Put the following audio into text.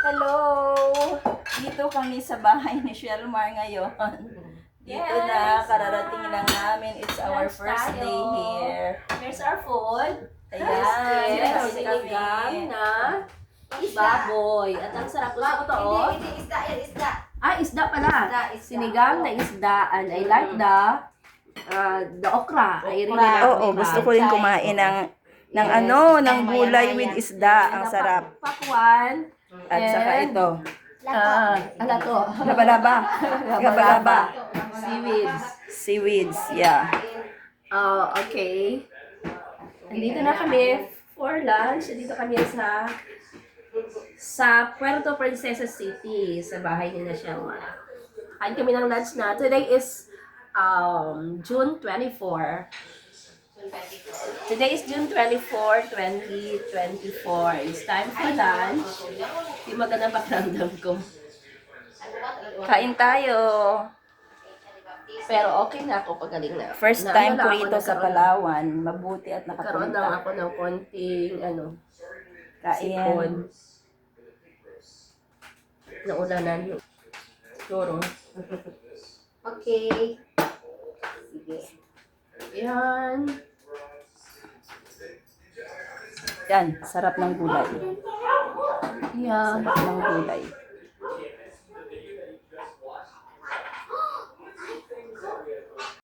Hello! Dito kami sa bahay ni Shelmar ngayon. Dito na, kararating lang namin. It's our Lunch first tayo. day here. Here's our food. Ayan, Yes, kain sinigang kami. na baboy. At ang sarap ko sa totoo. Hindi, isda yan, isda. Isda pala. Isda. Sinigang na isda. And I like the okra. I really like Oo, okra. gusto ko rin kumain ng ng gulay with isda. Ang sarap. Pakwan. At saka ito, Ano to? laba-laba. Laba-laba. Seaweeds. Seaweeds, yeah. Okay. Andito na kami for lunch. Andito kami sa Puerto Princesa City, sa bahay ni Shelmar. Kain kami ng lunch na. Today is June 24. Today is June 24, 2024. It's time for lunch. Hindi maganda pakiramdam ko. Kain tayo. Pero okay na ako, pagaling na. First Na- time ano ko lang ako, rito sa nagkaroon- Palawan. Mabuti at Nagkaroon lang nakapunta. ako ng konting, Kain. sipon. Naulanan. Siguro. Okay. Sige. Yan. Yan, sarap ng gulay. Yan. Sarap ng gulay.